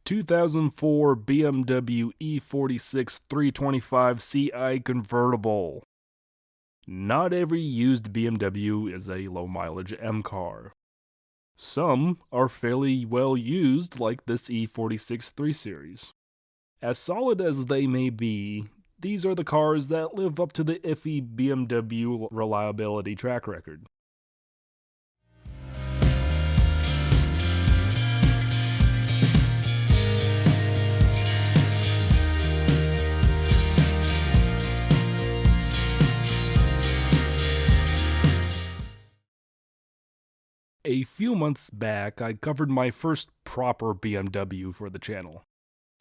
2004 BMW E46 325Ci Convertible. Not every used BMW is a low-mileage M car. Some are fairly well used, like this E46 3 Series. As solid as they may be, these are the cars that live up to the iffy BMW reliability track record. A few months back, I covered my first proper BMW for the channel,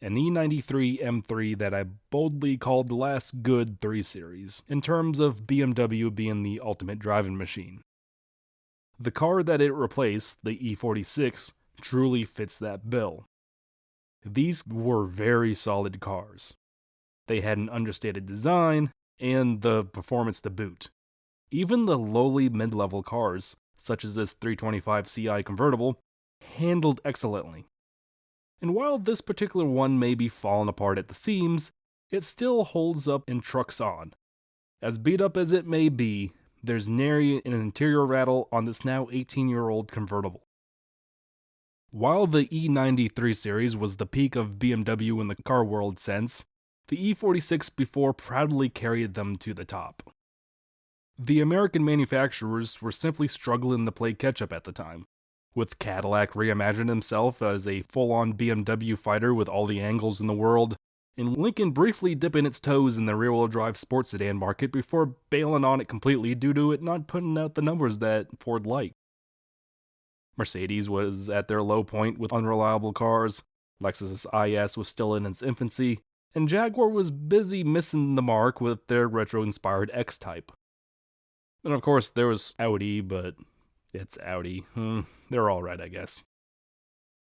an E93 M3 that I boldly called the last good 3 Series, in terms of BMW being the ultimate driving machine. The car that it replaced, the E46, truly fits that bill. These were very solid cars. They had an understated design, and the performance to boot. Even the lowly mid-level cars, such as this 325Ci Convertible, handled excellently. And while this particular one may be falling apart at the seams, it still holds up and trucks on. As beat up as it may be, there's nary an interior rattle on this now 18-year-old convertible. While the E93 series was the peak of BMW in the car world sense, the E46 before proudly carried them to the top. The American manufacturers were simply struggling to play catch-up at the time, with Cadillac reimagining himself as a full-on BMW fighter with all the angles in the world, and Lincoln briefly dipping its toes in the rear-wheel drive sports sedan market before bailing on it completely due to it not putting out the numbers that Ford liked. Mercedes was at their low point with unreliable cars, Lexus IS was still in its infancy, and Jaguar was busy missing the mark with their retro-inspired X-Type. And of course, there was Audi, but it's Audi. They're alright, I guess.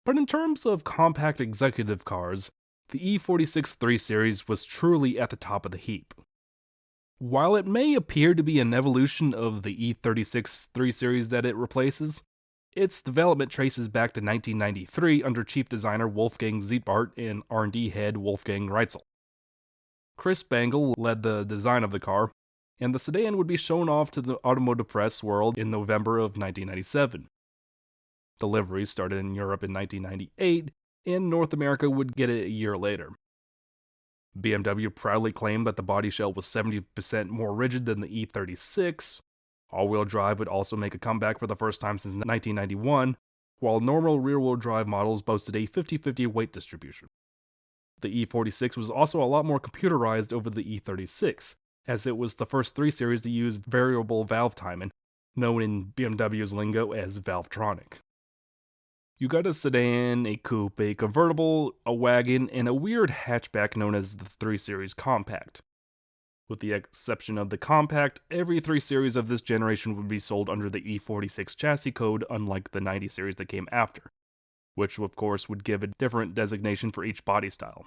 But in terms of compact executive cars, the E46 3 Series was truly at the top of the heap. While it may appear to be an evolution of the E36 3 Series that it replaces, its development traces back to 1993 under chief designer Wolfgang Zietbart and R&D head Wolfgang Reitzel. Chris Bangle led the design of the car, and the sedan would be shown off to the automotive press world in November of 1997. Deliveries started in Europe in 1998, and North America would get it a year later. BMW proudly claimed that the body shell was 70% more rigid than the E36. All-wheel drive would also make a comeback for the first time since 1991, while normal rear-wheel drive models boasted a 50-50 weight distribution. The E46 was also a lot more computerized over the E36, as it was the first 3 Series to use variable valve timing, known in BMW's lingo as Valvetronic. You got a sedan, a coupe, a convertible, a wagon, and a weird hatchback known as the 3 Series Compact. With the exception of the Compact, every 3 Series of this generation would be sold under the E46 chassis code, unlike the 90 Series that came after, which of course would give a different designation for each body style.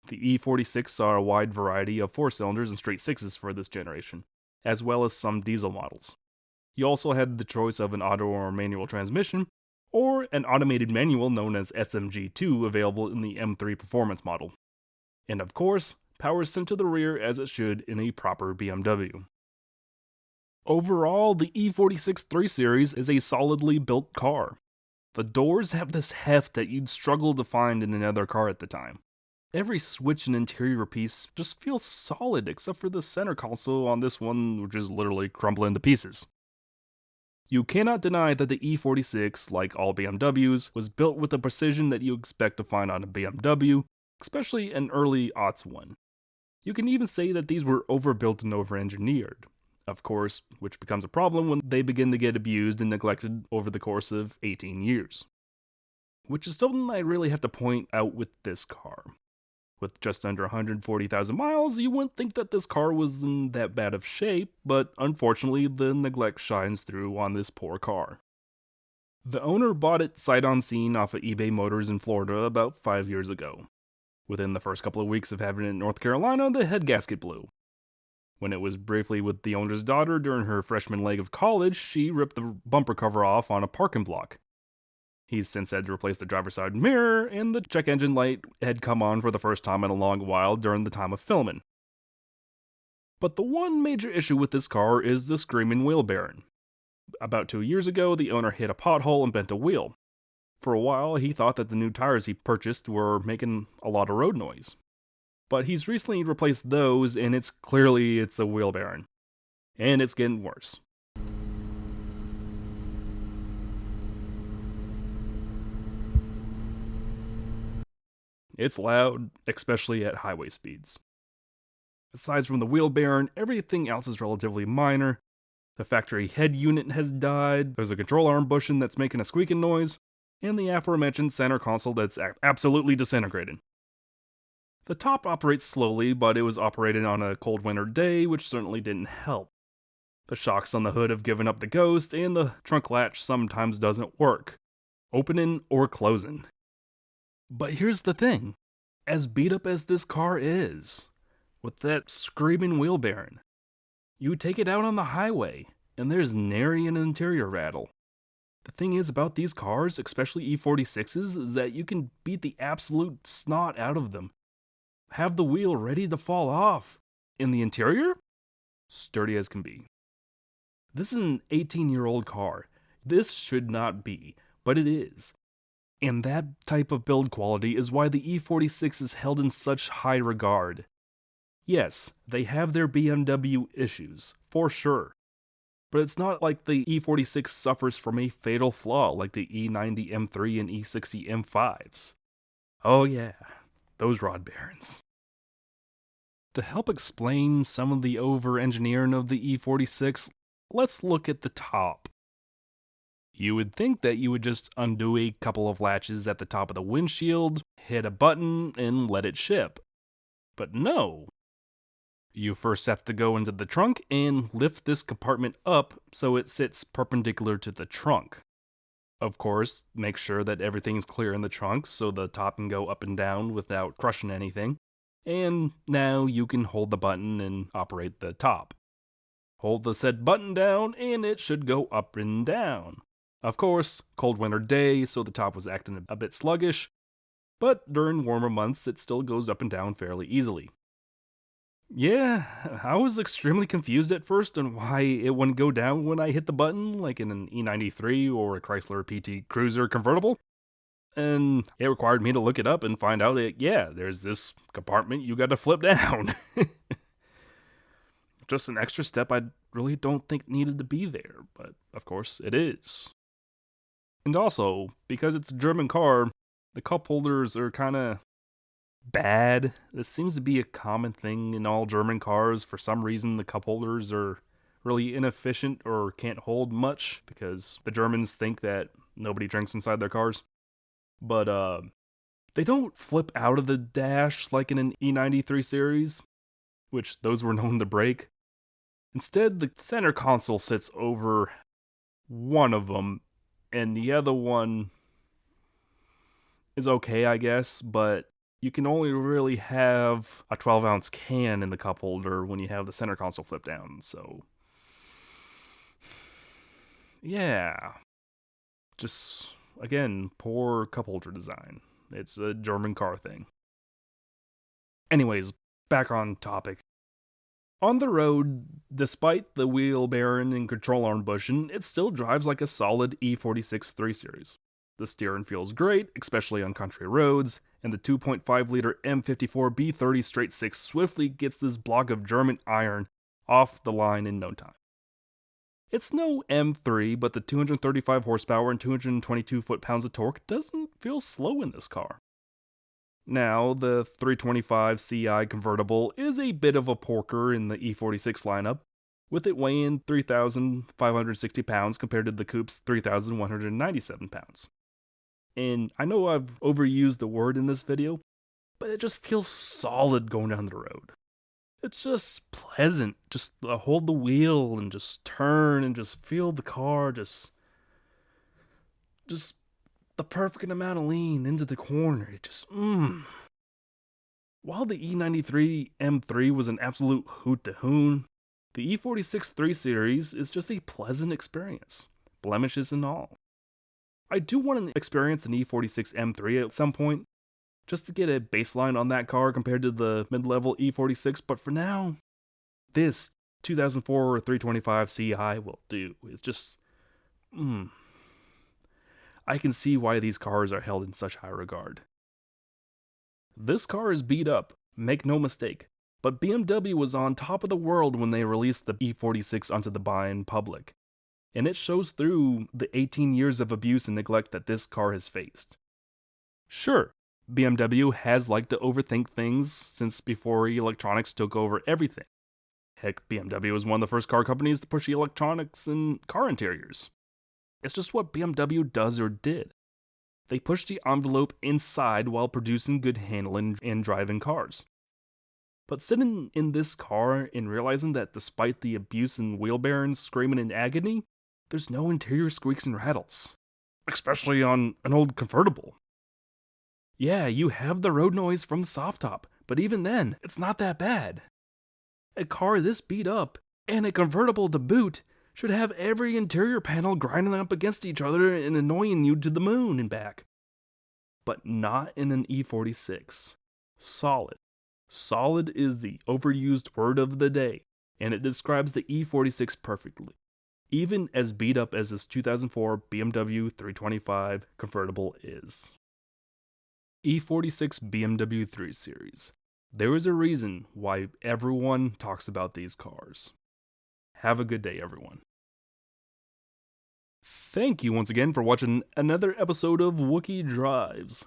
The E46 saw a wide variety of 4-cylinders and straight 6s for this generation, as well as some diesel models. You also had the choice of an auto or manual transmission, or an automated manual known as SMG2 available in the M3 Performance model. And of course, power sent to the rear as it should in a proper BMW. Overall, the E46 3 Series is a solidly built car. The doors have this heft that you'd struggle to find in another car at the time. Every switch and interior piece just feels solid except for the center console on this one, which is literally crumbling to pieces. You cannot deny that the E46, like all BMWs, was built with the precision that you expect to find on a BMW, especially an early aughts one. You can even say that these were overbuilt and over-engineered, of course, which becomes a problem when they begin to get abused and neglected over the course of 18 years. Which is something I really have to point out with this car. With just under 140,000 miles, you wouldn't think that this car was in that bad of shape, but unfortunately the neglect shines through on this poor car. The owner bought it sight unseen off of eBay Motors in Florida about 5 years ago. Within the first couple of weeks of having it in North Carolina, the head gasket blew. When it was briefly with the owner's daughter during her freshman leg of college, she ripped the bumper cover off on a parking block. He's since had to replace the driver's side mirror, and the check engine light had come on for the first time in a long while during the time of filming. But the one major issue with this car is the screaming wheel bearing. About 2 years ago, the owner hit a pothole and bent a wheel. For a while, he thought that the new tires he purchased were making a lot of road noise. But he's recently replaced those, and it's a wheel bearing. And it's getting worse. It's loud, especially at highway speeds. Aside from the wheel bearing, everything else is relatively minor. The factory head unit has died, there's a control arm bushing that's making a squeaking noise, and the aforementioned center console that's absolutely disintegrating. The top operates slowly, but it was operated on a cold winter day, which certainly didn't help. The shocks on the hood have given up the ghost, and the trunk latch sometimes doesn't work, opening or closing. But here's the thing, as beat up as this car is, with that screaming wheel bearing, you take it out on the highway, and there's nary an interior rattle. The thing is about these cars, especially E46s, is that you can beat the absolute snot out of them. Have the wheel ready to fall off. In the interior, sturdy as can be. This is an 18-year-old car. This should not be, but it is. And that type of build quality is why the E46 is held in such high regard. Yes, they have their BMW issues, for sure. But it's not like the E46 suffers from a fatal flaw like the E90 M3 and E60 M5s. Oh yeah, those rod bearings. To help explain some of the over-engineering of the E46, let's look at the top. You would think that you would just undo a couple of latches at the top of the windshield, hit a button, and let it ship. But no. You first have to go into the trunk and lift this compartment up so it sits perpendicular to the trunk. Of course, make sure that everything's clear in the trunk so the top can go up and down without crushing anything. And now you can hold the button and operate the top. Hold the said button down and it should go up and down. Of course, cold winter day, so the top was acting a bit sluggish, but during warmer months it still goes up and down fairly easily. Yeah, I was extremely confused at first on why it wouldn't go down when I hit the button, like in an E93 or a Chrysler PT Cruiser convertible. And it required me to look it up and find out that, yeah, there's this compartment you gotta flip down. Just an extra step I really don't think needed to be there, but of course it is. And also, because it's a German car, the cup holders are kinda bad. This seems to be a common thing in all German cars. For some reason, the cup holders are really inefficient or can't hold much because the Germans think that nobody drinks inside their cars. But they don't flip out of the dash like in an E93 series, which those were known to break. Instead, the center console sits over one of them, and the other one is okay, I guess, but you can only really have a 12-ounce can in the cup holder when you have the center console flipped down, so yeah. Just, again, poor cup holder design. It's a German car thing. Anyways, back on topic. On the road, despite the wheel bearing and control arm bushing, it still drives like a solid E46 3 Series. The steering feels great, especially on country roads, and the 2.5-liter M54 B30 straight 6 swiftly gets this block of German iron off the line in no time. It's no M3, but the 235 horsepower and 222 foot-pounds of torque doesn't feel slow in this car. Now, the 325Ci Convertible is a bit of a porker in the E46 lineup, with it weighing 3,560 pounds compared to the coupe's 3,197 pounds. And I know I've overused the word in this video, but it just feels solid going down the road. It's just pleasant, just hold the wheel and just turn and just feel the car, just the perfect amount of lean into the corner. It just, While the E93 M3 was an absolute hoot to hoon, the E46 3 Series is just a pleasant experience, blemishes and all. I do want to experience an E46 M3 at some point, just to get a baseline on that car compared to the mid-level E46, but for now, this 2004 325Ci will do. It's just, I can see why these cars are held in such high regard. This car is beat up, make no mistake, but BMW was on top of the world when they released the E46 onto the buying public, and it shows through the 18 years of abuse and neglect that this car has faced. Sure, BMW has liked to overthink things since before electronics took over everything. Heck, BMW was one of the first car companies to push electronics in car interiors. It's just what BMW does or did. They push the envelope inside while producing good handling and driving cars. But sitting in this car and realizing that despite the abuse and wheel bearings screaming in agony, there's no interior squeaks and rattles. Especially on an old convertible. Yeah, you have the road noise from the soft top, but even then, it's not that bad. A car this beat up, and a convertible to boot, should have every interior panel grinding up against each other and annoying you to the moon and back. But not in an E46. Solid. Solid is the overused word of the day, and it describes the E46 perfectly, even as beat up as this 2004 BMW 325 convertible is. E46 BMW 3 Series. There is a reason why everyone talks about these cars. Have a good day, everyone. Thank you once again for watching another episode of Wookie Drives.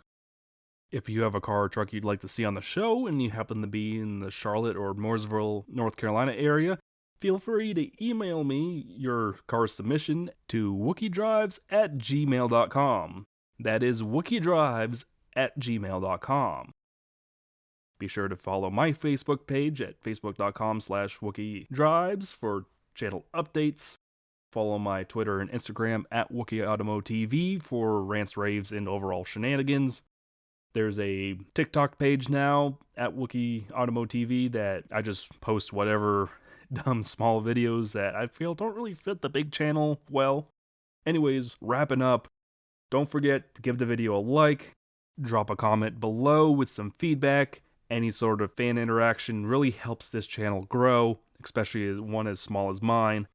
If you have a car or truck you'd like to see on the show and you happen to be in the Charlotte or Mooresville, North Carolina area, feel free to email me your car submission to wookiedrives@gmail.com. That is wookiedrives@gmail.com. Be sure to follow my Facebook page at facebook.com/wookiedrives for channel updates. Follow my Twitter and Instagram at WookieAutomoTV for rants, raves, and overall shenanigans. There's a TikTok page now at WookieAutomoTV that I just post whatever dumb small videos that I feel don't really fit the big channel well. Anyways, wrapping up, don't forget to give the video a like, drop a comment below with some feedback. Any sort of fan interaction really helps this channel grow, especially one as small as mine.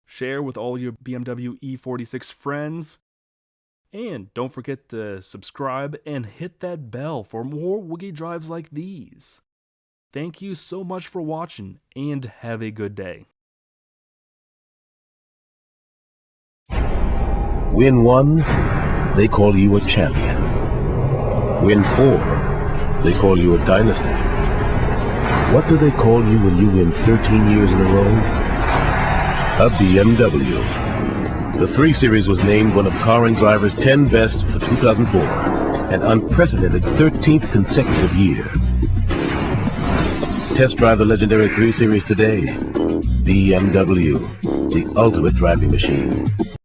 Share with all your BMW E46 friends. And don't forget to subscribe and hit that bell for more Wookie Drives like these. Thank you so much for watching, and have a good day. Win 1, they call you a champion. Win 4, they call you a dynasty. What do they call you when you win 13 years in a row? A BMW. The 3 Series was named one of Car and Driver's 10 best for 2004, an unprecedented 13th consecutive year. Test drive the legendary 3 Series today. BMW, the ultimate driving machine.